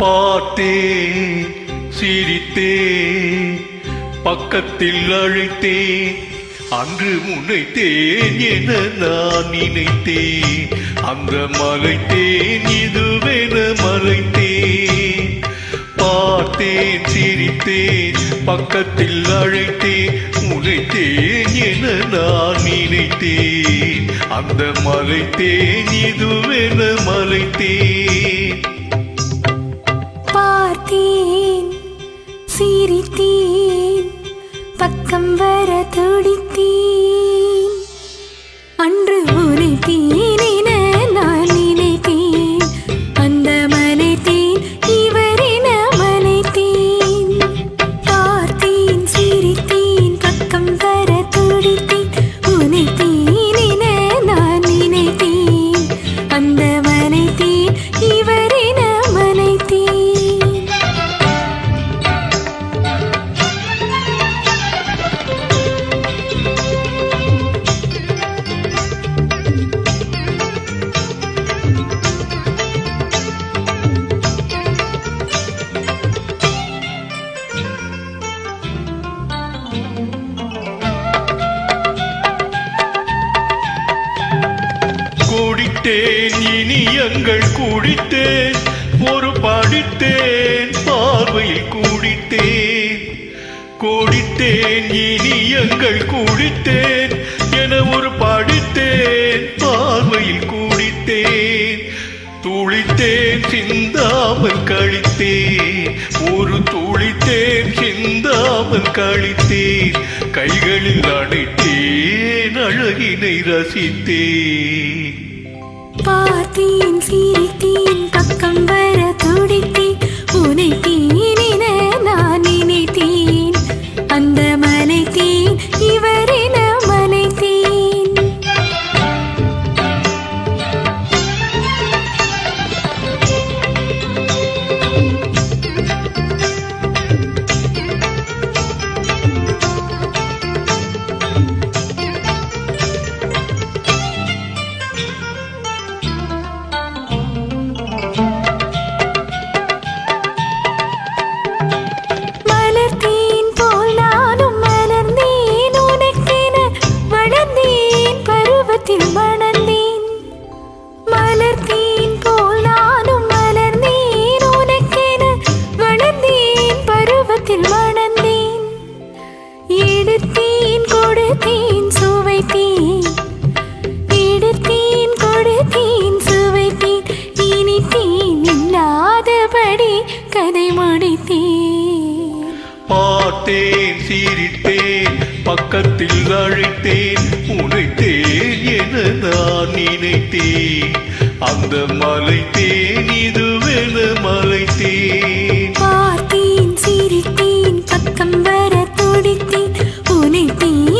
பார்த்தேன், சிரித்தேன், பக்கத்தில் அழைத்தேன், அன்று முனைத்தேன் என நான் நினைத்தேன். அந்த மலைத்தேன் இதுவென மலைத்தேன். பார்த்தேன், சிரித்தேன், பக்கத்தில் அழைத்தேன், முனைத்தேன் என நான் நினைத்தேன். அந்த மலைத்தேன் இதுவென மலைத்தேன். பார்த்தேன், சிரித்தேன், பக்கம் வர துடித்தேன், அன்று உரைத்தேன் என நான் நினைத்தேன். அந்த மலைத்தேன் இவரென மலைத்தேன். பார்த்தேன், சிரித்தேன், பக்கம் வர துடித்தேன், உரைத்தேன் என நான் நினைத்தேன். அந்த மலைத்தேன் இவரென மலைத்தேன். குடித்தேன், இனியங்கள் குடித்தேன், ஒரு படித்தேன், பார்வையில் குடித்தேன். குடித்தேன், இனியங்கள் குடித்தேன் என ஒரு படித்தேன், பார்வையில் குடித்தேன். துளித்தேன், சிந்தாமல் கழித்தேன், ஒரு துளித்தேன், சிந்தாமல் கழித்தேன். கைகளில் அடைத்தேன், அழகினை ரசித்தேன். பார்த்தேன், சிரித்தேன், பக்கம் வர துடித்தேன், உனைத்தேன் என நான் நினைத்தேன். அந்த மலைத்தேன் இவரென மலைத்தேன். எடுத்தேன், கொடுத்தேன், சுவைத்தேன், எடுத்தேன், கொடுத்தேன், சுவைத்தேன், இனித்தேன், இல்லாதபடி கதை முடித்தேன். பார்த்தேன், சிரித்தேன், பக்கத்தில் அழைத்தேன், உனைத்தேன் என நான் நினைத்தேன். அந்த மலைத்தேன் இதுவென மலைத்தேன். பார்த்தேன், சிரித்தேன், பக்கம் வர துடித்தேன், உனைத்தேன்